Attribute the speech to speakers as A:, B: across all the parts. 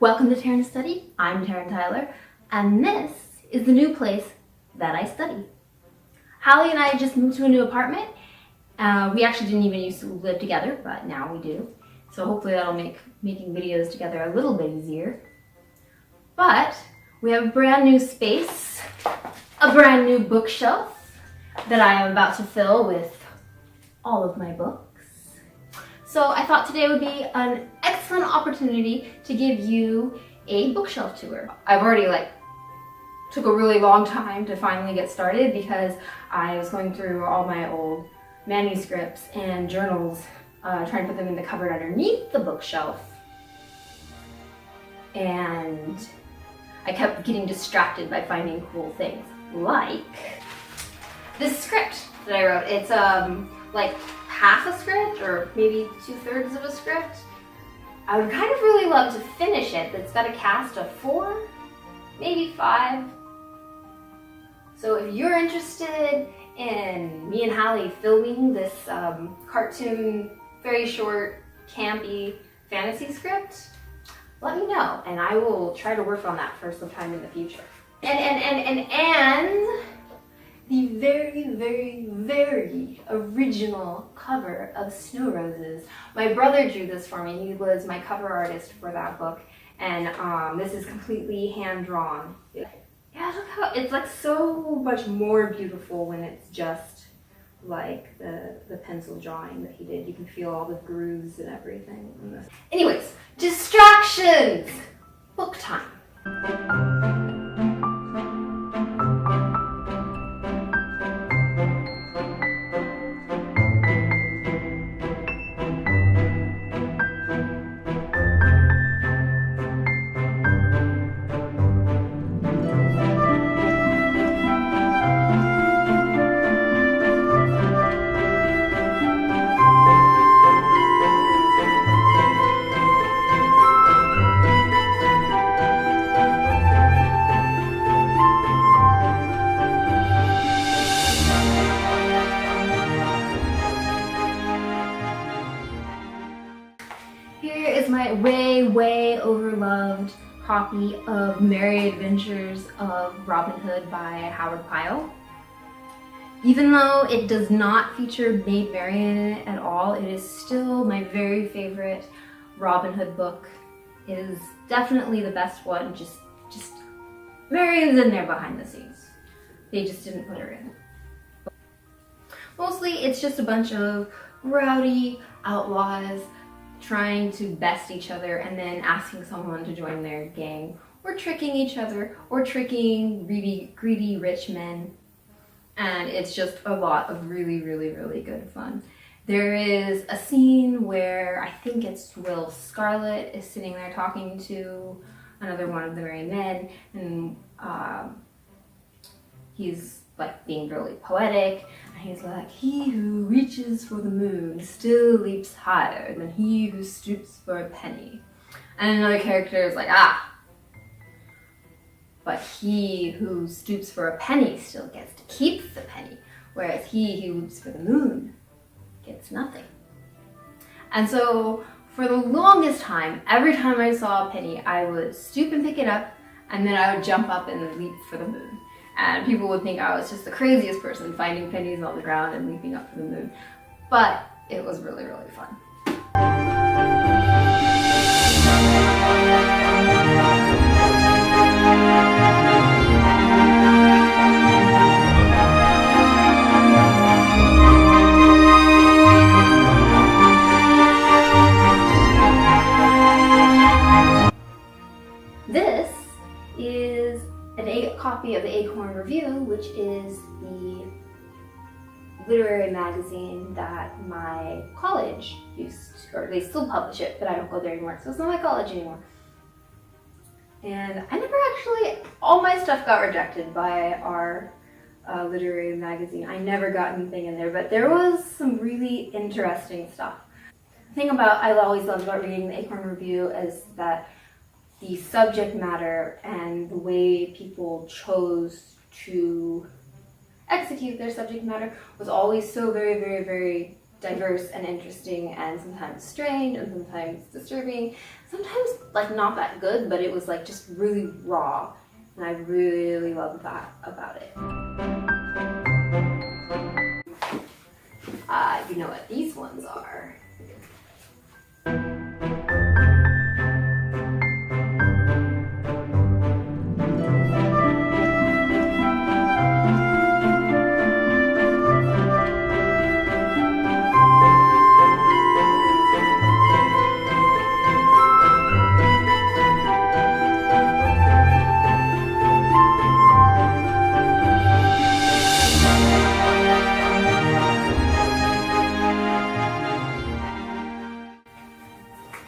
A: Welcome to Taryn Study. I'm Taryn Tyler, and this is the new place that I study. Hallie and I just moved to a new apartment. We actually didn't even used to live together, but now we do. So hopefully that'll make making videos together a little bit easier. But we have a brand new space, a brand new bookshelf that I am about to fill with all of my books. So I thought today would be an excellent opportunity to give you a bookshelf tour. I've already took a really long time to finally get started because I was going through all my old manuscripts and journals, trying to put them in the cupboard underneath the bookshelf. And I kept getting distracted by finding cool things, like this script that I wrote. It's like half a script or maybe 2/3 of a script. I would kind of really love to finish it. It's got a cast of 4, maybe 5. So if you're interested in me and Hallie filming this cartoon, very short, campy fantasy script, let me know and I will try to work on that for some time in the future. And the very original cover of Snow Roses. My brother drew this for me. He was my cover artist for that book, and this is completely hand-drawn. Yeah, look how it's like so much more beautiful when it's just like the pencil drawing that he did. You can feel all the grooves and everything in this. Anyways, distractions! Book time. Here is my way overloved copy of Merry Adventures of Robin Hood by Howard Pyle. Even though it does not feature Maid Marian in it at all, it is still my very favorite Robin Hood book. It is definitely the best one. Just Marian's in there behind the scenes. They just didn't put her in. Mostly it's just a bunch of rowdy outlaws trying to best each other and then asking someone to join their gang, or tricking each other, or tricking greedy rich men. And it's just a lot of really good fun. There is a scene where I think it's Will Scarlet is sitting there talking to another one of the merry men, and he's like being really poetic. He's like, "He who reaches for the moon still leaps higher than he who stoops for a penny." And another character is like, "But he who stoops for a penny still gets to keep the penny, whereas he who leaps for the moon gets nothing." And so for the longest time, every time I saw a penny, I would stoop and pick it up, and then I would jump up and leap for the moon. And people would think I was just the craziest person finding pennies on the ground and leaping up for the moon. But it was really fun. This is a copy of the Acorn Review, which is the literary magazine that my college used, or they still publish it, but I don't go there anymore, so it's not my college anymore. And I never actually, all my stuff got rejected by our literary magazine. I never got anything in there, but there was some really interesting stuff. The thing I always loved about reading the Acorn Review is that the subject matter and the way people chose to execute their subject matter was always so very diverse and interesting, and sometimes strange, and sometimes disturbing, sometimes like not that good, but it was like just really raw, and I really loved that about it. You know what these ones are.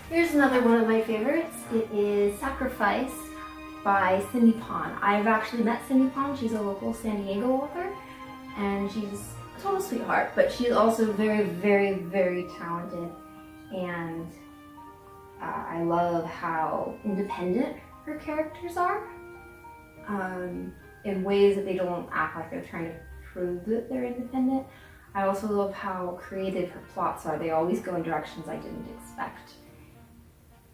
A: Here's another one of my favorites. It is Sacrifice by Cindy Pon. I've actually met Cindy Pon. She's a local San Diego author, and she's a total sweetheart, but she's also very, very, very talented. And I love how independent her characters are, in ways that they don't act like they're trying to prove that they're independent. I also love how creative her plots are. They always go in directions I didn't expect.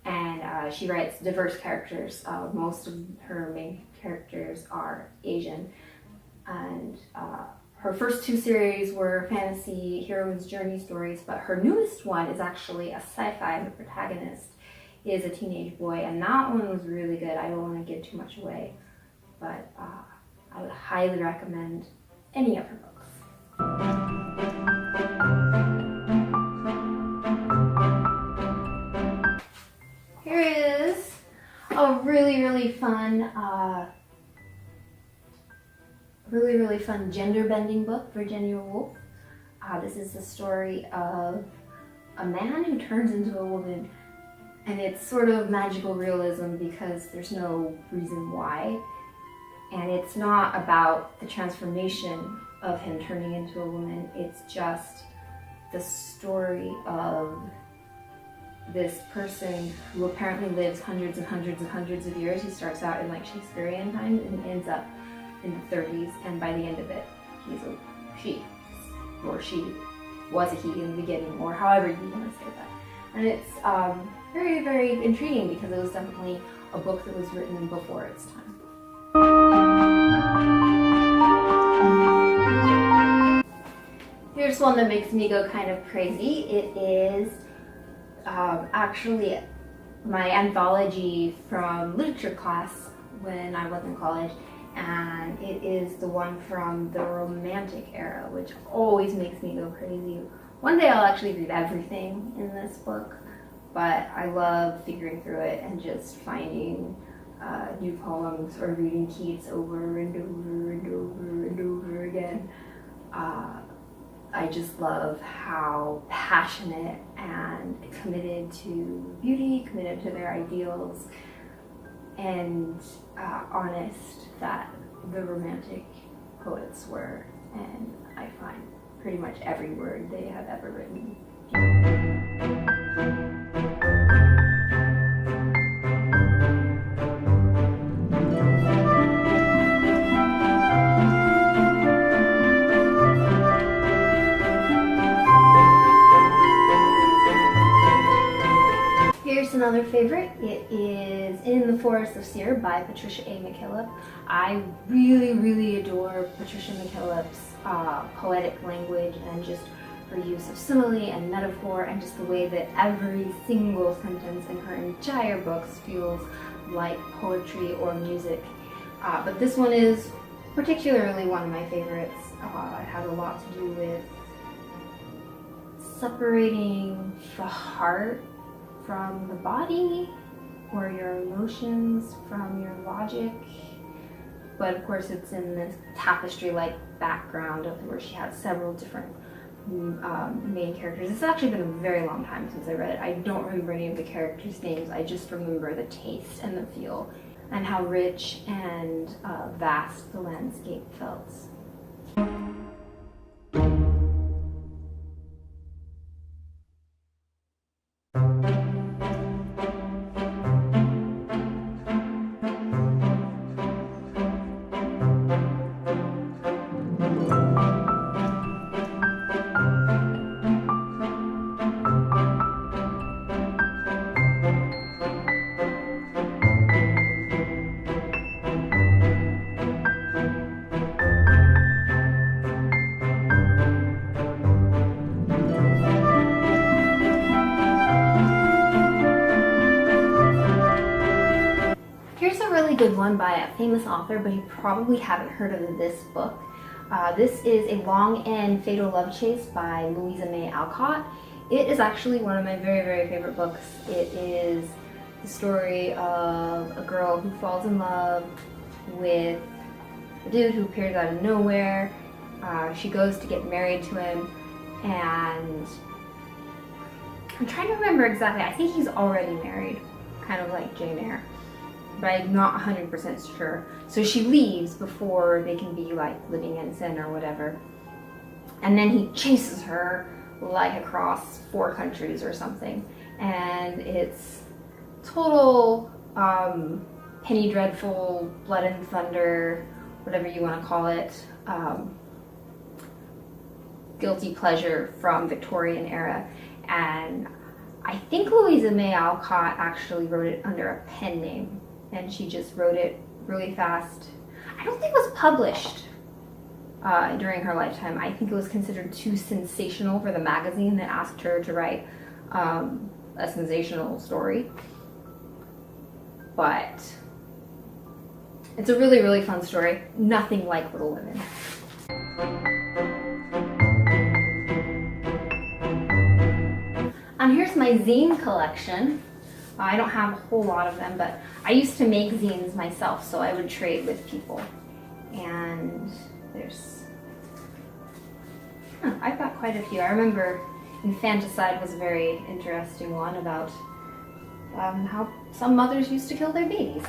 A: And she writes diverse characters. Most of her main characters are Asian. And her first two series were fantasy heroine's journey stories, but her newest one is actually a sci-fi. The protagonist is a teenage boy, and that one was really good. I don't want to give too much away, but I would highly recommend any of her books. Here is a really fun gender-bending book, Virginia Woolf. This is the story of a man who turns into a woman, and it's sort of magical realism because there's no reason why, and it's not about the transformation of him turning into a woman. It's just the story of this person who apparently lives hundreds and hundreds and hundreds of years. He starts out in like Shakespearean times and ends up in the 30s, and by the end of it, he's a she, or she was a he in the beginning, or however you want to say that. And it's very, very intriguing because it was definitely a book that was written before its time. Here's one that makes me go kind of crazy. It is actually my anthology from literature class when I was in college, and it is the one from the Romantic era, which always makes me go crazy. One day I'll actually read everything in this book, but I love figuring through it and just finding new poems or reading Keats over and over and over and over again. I just love how passionate and committed to beauty, committed to their ideals, and honest that the Romantic poets were, and I find pretty much every word they have ever written. Here's another favorite. It is In the Forest of Seer by Patricia A. McKillop. I really adore Patricia McKillop's poetic language and just her use of simile and metaphor, and just the way that every single sentence in her entire books feels like poetry or music. But this one is particularly one of my favorites. It has a lot to do with separating the heart from the body, or your emotions from your logic. But of course it's in this tapestry-like background of where she has several different main characters. It's actually been a very long time since I read it. I don't remember any of the characters' names. I just remember the taste and the feel, and how rich and vast the landscape felt. good one by a famous author, but you probably haven't heard of this book. This is A Long and Fatal Love Chase by Louisa May Alcott. It is actually one of my very, very favorite books. It is the story of a girl who falls in love with a dude who appears out of nowhere. She goes to get married to him, and I'm trying to remember exactly. I think he's already married, kind of like Jane Eyre, but I'm not 100% sure. So she leaves before they can be like living in sin or whatever. And then he chases her like across 4 countries or something. And it's total Penny Dreadful, Blood and Thunder, whatever you want to call it, guilty pleasure from Victorian era. And I think Louisa May Alcott actually wrote it under a pen name, and she just wrote it really fast. I don't think it was published during her lifetime. I think it was considered too sensational for the magazine that asked her to write a sensational story. But it's a really, really fun story. Nothing like Little Women. And here's my zine collection. I don't have a whole lot of them, but I used to make zines myself, so I would trade with people. And there's, I've got quite a few. I remember Infanticide was a very interesting one about how some mothers used to kill their babies.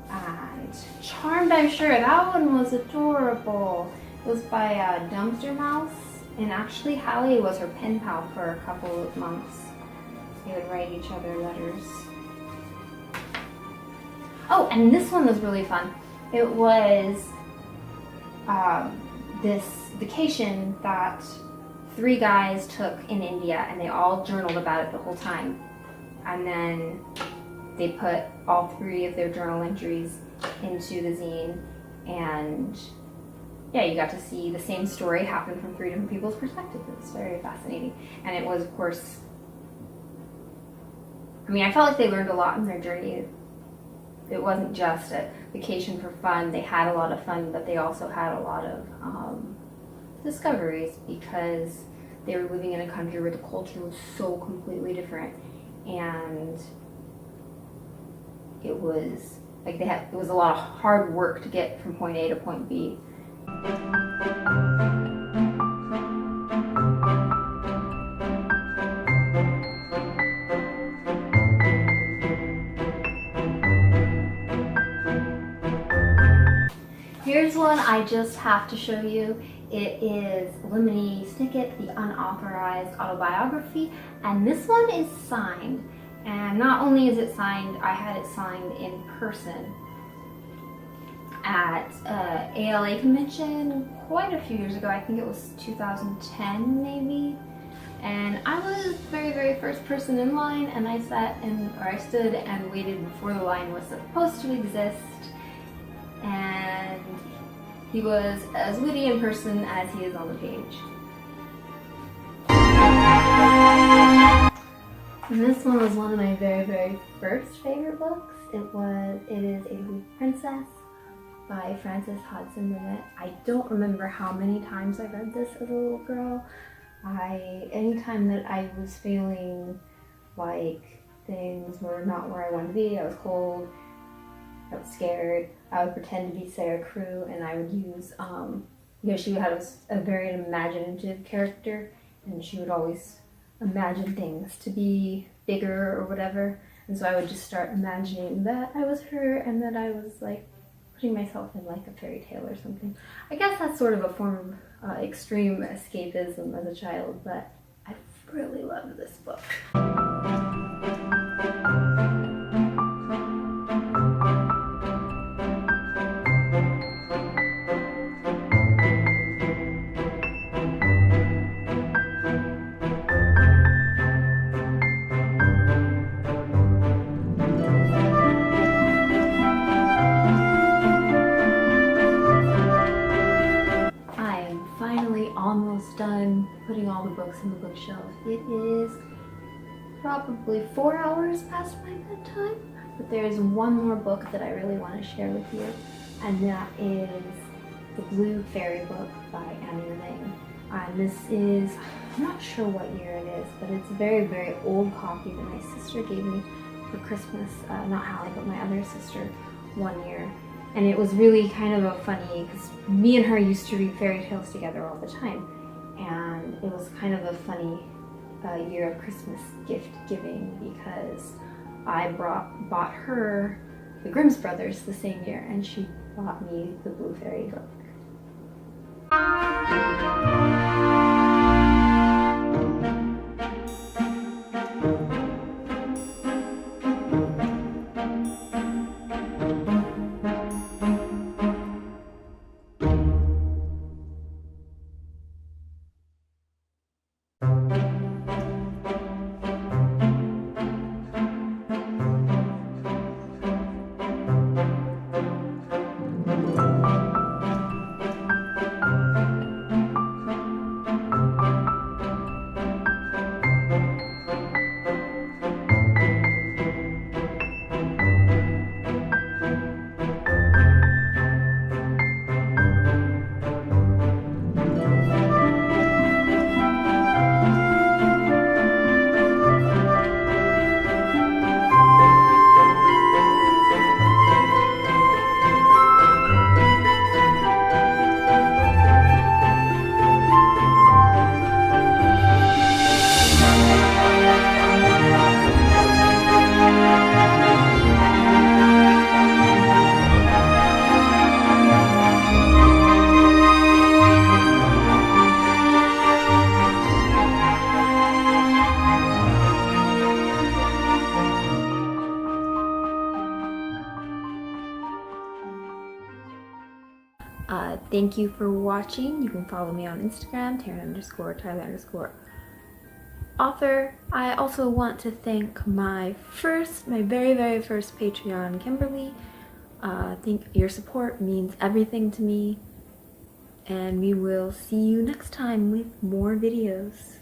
A: And Charmed, I'm sure, that one was adorable. It was by Dumpster Mouse, and actually Hallie was her pen pal for a couple of months. They would write each other letters. Oh, and this one was really fun. It was this vacation that 3 guys took in India, and they all journaled about it the whole time. And then they put all 3 of their journal entries into the zine, and yeah, you got to see the same story happen from 3 different people's perspectives. It was very fascinating. And it was, of course, I mean, I felt like they learned a lot in their journey. It wasn't just a vacation for fun. They had a lot of fun, but they also had a lot of discoveries, because they were living in a country where the culture was so completely different. And it was like it was a lot of hard work to get from point A to point B. Here's one I just have to show you. It is Lemony Snicket, The Unauthorized Autobiography, and this one is signed. And not only is it signed, I had it signed in person at ALA convention quite a few years ago. I think it was 2010 maybe. And I was the very, very first person in line, and I stood and waited before the line was supposed to exist. And he was as witty in person as he is on the page. And this one was one of my very, very first favorite books. It is A Weak Princess by Frances Hodgson Burnett. I don't remember how many times I read this as a little girl. Anytime that I was feeling like things were not where I wanted to be, I was cold, I was scared, I would pretend to be Sarah Crew, and I would use, she had a very imaginative character, and she would always imagine things to be bigger or whatever, and so I would just start imagining that I was her, and that I was like putting myself in like a fairy tale or something. I guess that's sort of a form of extreme escapism as a child, but I really loved this book. Almost done putting all the books in the bookshelf. It is probably 4 hours past my bedtime, But there's one more book that I really want to share with you, and that is The Blue Fairy Book by Annie Lang. And this is, I'm not sure what year it is, but it's a very, very old copy that my sister gave me for Christmas. Not Hallie, but my other sister, one year. And it was really kind of a funny, because me and her used to read fairy tales together all the time. And it was kind of a funny year of Christmas gift giving, because I bought her the Grimm's Brothers the same year, and she bought me the Blue Fairy Book. Thank you for watching. You can follow me on Instagram, Taryn_Tyler_author. I also want to thank my very first Patreon, Kimberly. I think your support means everything to me. And we will see you next time with more videos.